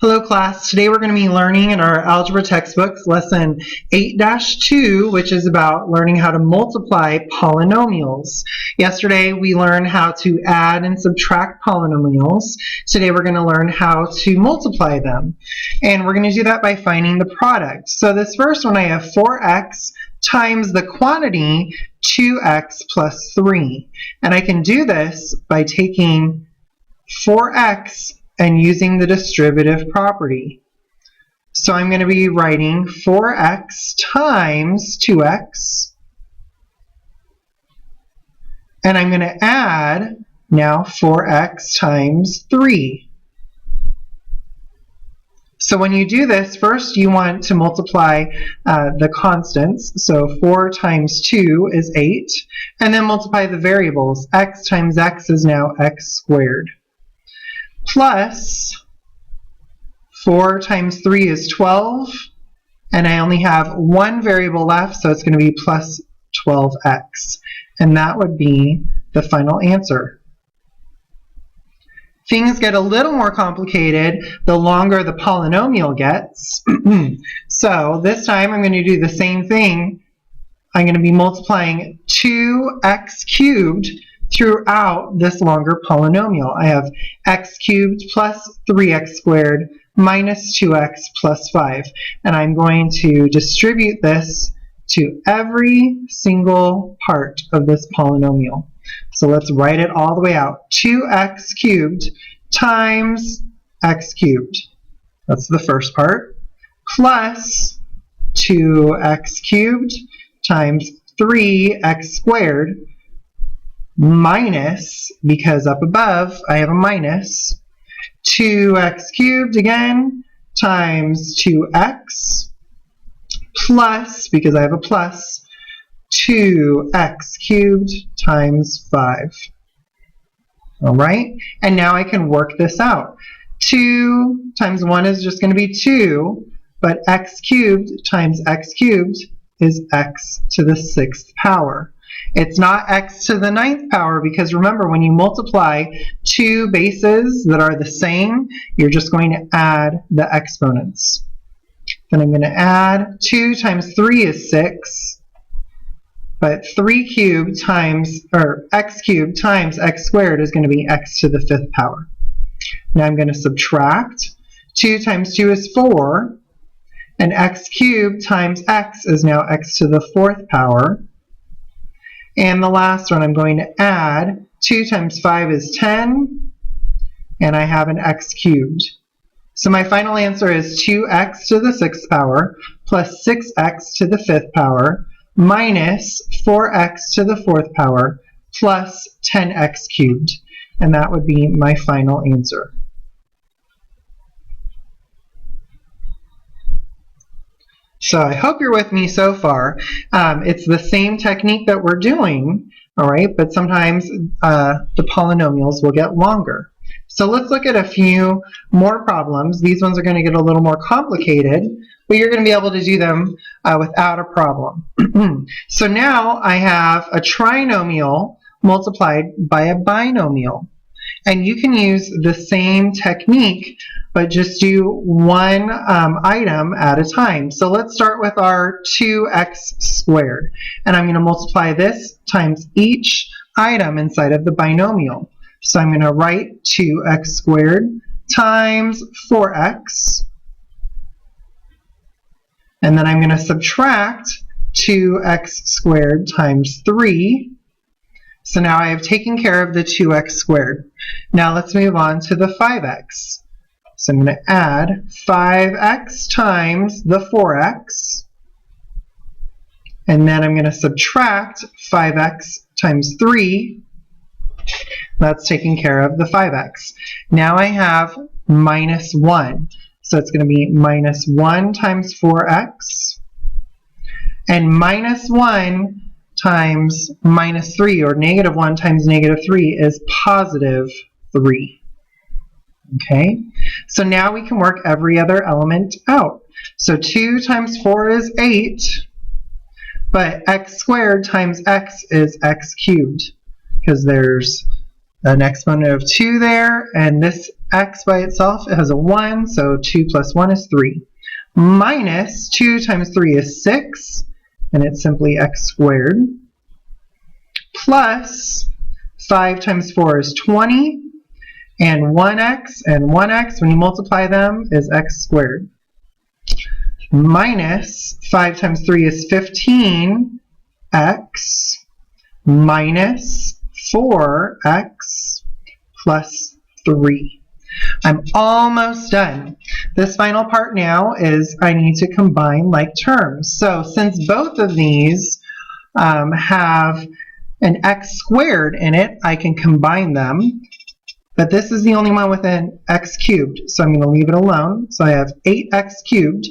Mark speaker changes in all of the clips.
Speaker 1: Hello class, today we're going to be learning in our algebra textbooks lesson 8-2, which is about learning how to multiply polynomials. Yesterday we learned how to add and subtract polynomials. Today we're going to learn how to multiply them. And we're going to do that by finding the product. So this first one I have 4x times the quantity 2x plus 3. And I can do this by taking 4x and using the distributive property. So I'm going to be writing 4x times 2x, and I'm going to add now 4x times 3. So when you do this, first you want to multiply the constants. So 4 times 2 is 8, and then multiply the variables. X times x is now x squared. Plus 4 times 3 is 12, and I only have one variable left, so it's going to be plus 12x, and that would be the final answer. Things get a little more complicated the longer the polynomial gets. So this time I'm going to do the same thing. I'm going to be multiplying 2x cubed throughout this longer polynomial. I have x cubed plus 3x squared minus 2x plus 5. And I'm going to distribute this to every single part of this polynomial. So let's write it all the way out. 2x cubed times x cubed. That's the first part. Plus 2x cubed times 3x squared minus, because up above I have a minus, 2x cubed again times 2x plus, because I have a plus, 2x cubed times 5. All right, and now I can work this out. 2 times 1 is just going to be 2, but x cubed times x cubed is x to the 6th power. It's not x to the 9th power, because remember, when you multiply two bases that are the same, you're just going to add the exponents. Then I'm going to add 2 times 3 is 6, but 3 cubed times, or x cubed times x squared is going to be x to the 5th power. Now I'm going to subtract. 2 times 2 is 4, and x cubed times x is now x to the 4th power. And the last one I'm going to add. 2 times 5 is 10, and I have an x cubed. So my final answer is 2x to the 6th power plus 6x to the 5th power minus 4x to the 4th power plus 10x cubed. And that would be my final answer. So I hope you're with me so far. It's the same technique that we're doing, all right, but sometimes the polynomials will get longer. So let's look at a few more problems. These ones are going to get a little more complicated, but you're going to be able to do them without a problem. So now I have a trinomial multiplied by a binomial. And you can use the same technique, but just do one item at a time. So let's start with our 2x squared. And I'm going to multiply this times each item inside of the binomial. So I'm going to write 2x squared times 4x. And then I'm going to subtract 2x squared times 3. So now I have taken care of the 2x squared. Now let's move on to the 5x. So I'm going to add 5x times the 4x. And then I'm going to subtract 5x times 3. That's taking care of the 5x. Now I have minus 1. So it's going to be minus 1 times 4x. And minus 1 times minus 3, or negative 1 times negative 3, is positive 3. Okay, so now we can work every other element out. So 2 times 4 is 8, but x squared times x is x cubed, because there's an exponent of 2 there, and this x by itself, it has a 1, so 2 plus 1 is 3. Minus 2 times 3 is 6, and it's simply x squared. Plus 5 times 4 is 20, and 1x, when you multiply them, is x squared. Minus 5 times 3 is 15, x minus 4x plus 3. I'm almost done. This final part now is I need to combine like terms. So since both of these have an x squared in it, I can combine them. But this is the only one with an x cubed, so I'm going to leave it alone. So I have 8x cubed.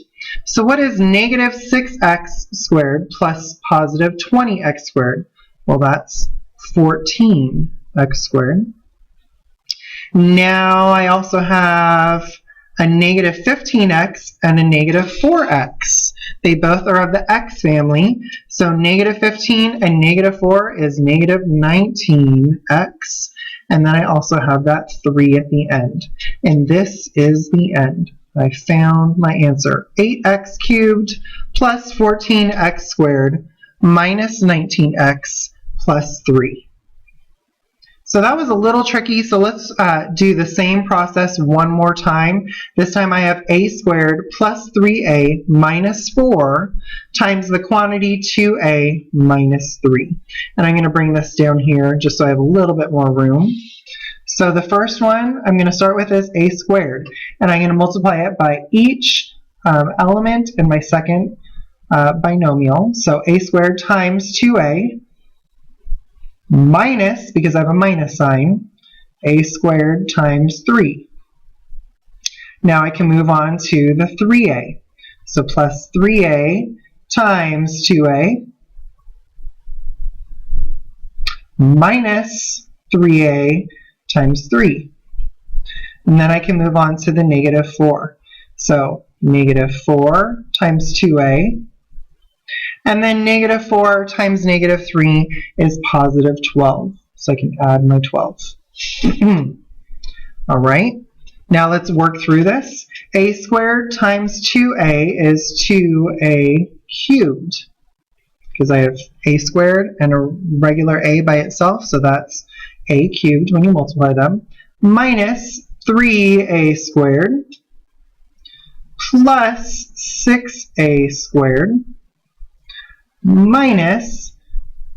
Speaker 1: So what is negative 6x squared plus positive 20x squared? Well, that's 14x squared. Now I also have a negative 15x and a negative 4x. They both are of the x family. So negative 15 and negative 4 is negative 19x. And then I also have that 3 at the end. And this is the end. I found my answer. 8x cubed plus 14x squared minus 19x plus 3. So that was a little tricky, so let's do the same process one more time. This time I have a squared plus 3a minus 4 times the quantity 2a minus 3. And I'm going to bring this down here just so I have a little bit more room. So the first one I'm going to start with is a squared, and I'm going to multiply it by each element in my second binomial. So a squared times 2a minus, because I have a minus sign, a squared times 3. Now I can move on to the 3a. So plus 3a times 2a minus 3a times 3. And then I can move on to the negative 4. So negative 4 times 2a. And then negative 4 times negative 3 is positive 12. So I can add my 12. All right. Now let's work through this. A squared times 2a is 2a cubed. Because I have a squared and a regular a by itself, so that's a cubed when you multiply them. Minus 3a squared plus 6a squared minus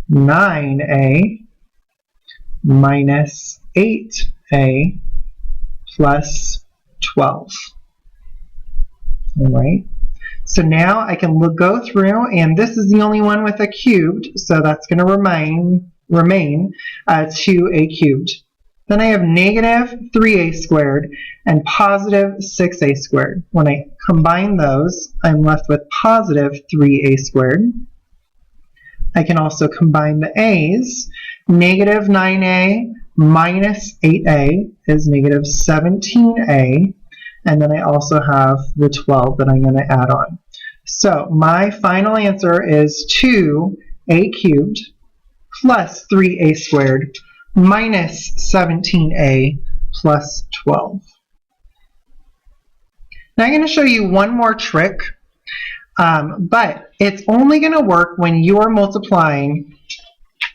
Speaker 1: 9a minus 8a plus 12. All right. So now I can go through, and this is the only one with a cubed, so that's going to remain 2a cubed. Then I have negative 3a squared and positive 6a squared. When I combine those, I'm left with positive 3a squared. I can also combine the a's. Negative 9a minus 8a is negative 17a. And then I also have the 12 that I'm going to add on. So my final answer is 2a cubed plus 3a squared minus 17a plus 12. Now I'm going to show you one more trick, but it's only going to work when you're multiplying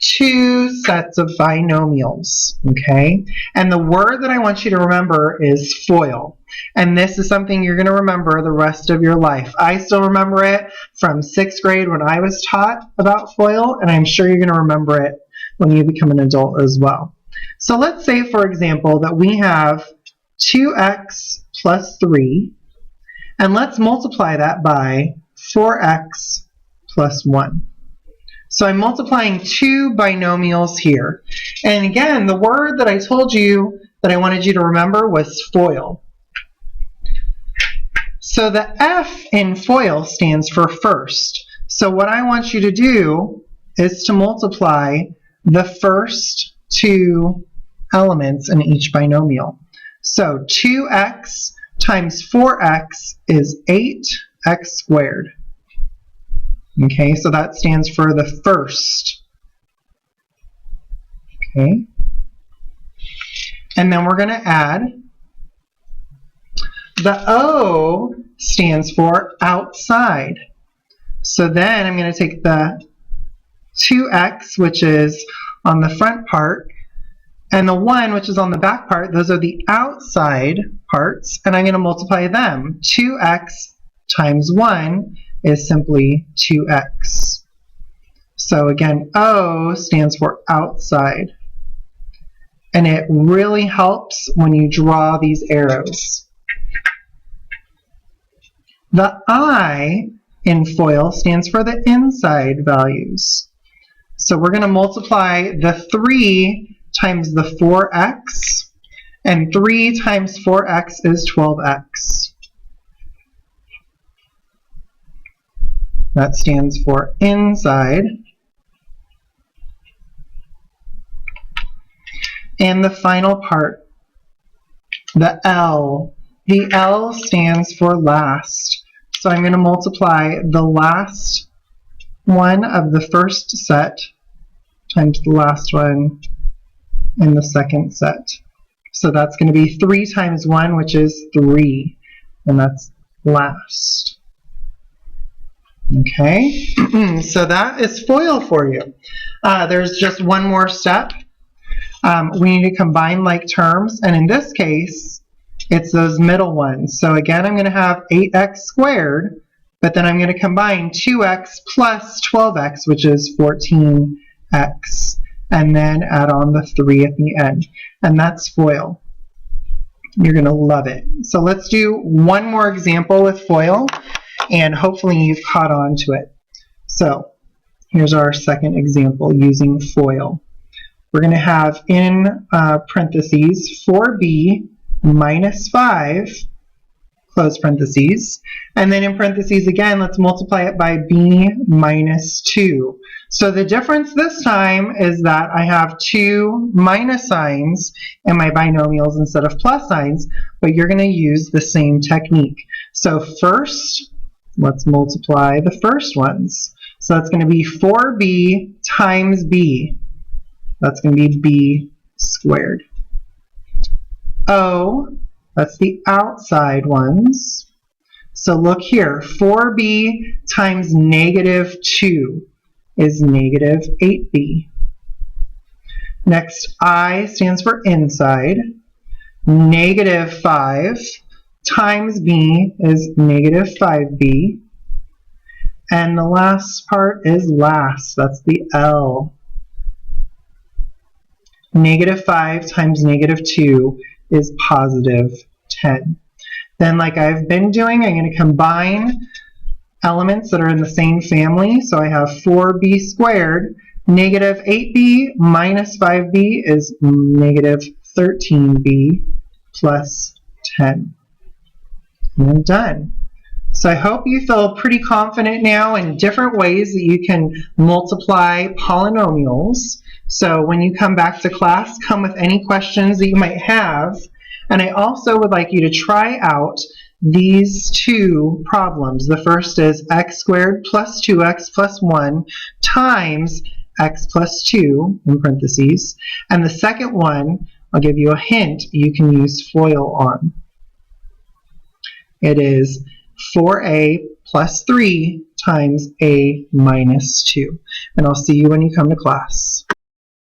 Speaker 1: two sets of binomials, okay? And the word that I want you to remember is FOIL. And this is something you're going to remember the rest of your life. I still remember it from 6th grade when I was taught about FOIL, and I'm sure you're going to remember it when you become an adult as well. So let's say, for example, that we have 2x plus 3, and let's multiply that by 4x plus 1. So I'm multiplying two binomials here. And again, the word that I told you that I wanted you to remember was FOIL. So the F in FOIL stands for first. So what I want you to do is to multiply the first two elements in each binomial. So 2x times 4x is 8x squared. Okay, so that stands for the first. Okay. And then we're going to add The O stands for outside. So then I'm going to take the 2x, which is on the front part, and the 1, which is on the back part. Those are the outside parts, and I'm going to multiply them. 2x times 1 is simply 2x. So again, O stands for outside. And it really helps when you draw these arrows. The I in FOIL stands for the inside values. So we're going to multiply the 3 times the 4x, and 3 times 4x is 12x. That stands for inside. And the final part, the L. The L stands for last. So I'm going to multiply the last one of the first set times the last one in the second set. So that's going to be 3 times 1, which is 3, and that's last. Okay, so that is FOIL for you. There's just one more step. We need to combine like terms, and in this case, it's those middle ones. So again, I'm going to have 8x squared, but then I'm going to combine 2x plus 12x, which is 14x, and then add on the 3 at the end. And that's FOIL. You're going to love it. So let's do one more example with FOIL, and hopefully you've caught on to it. So here's our second example using FOIL. We're going to have in parentheses 4b minus 5, close parentheses, and then in parentheses again, let's multiply it by b minus 2. So the difference this time is that I have 2 minus signs in my binomials instead of plus signs, but you're going to use the same technique. So first, let's multiply the first ones. So that's going to be 4b times b. That's going to be b squared. O, that's the outside ones. So look here, 4b times negative 2 is negative 8b. Next, I stands for inside. Negative 5 times b is negative 5b. And the last part is last, that's the L. Negative 5 times negative 2 is positive 10. Then, like I've been doing, I'm going to combine elements that are in the same family. So I have 4b squared. Negative 8b minus 5b is negative 13b plus 10. And I'm done. So I hope you feel pretty confident now in different ways that you can multiply polynomials. So when you come back to class, come with any questions that you might have. And I also would like you to try out these two problems. The first is x squared plus 2x plus 1 times x plus 2 in parentheses. And the second one, I'll give you a hint, you can use FOIL on. It is 4a plus 3 times a minus 2. And I'll see you when you come to class.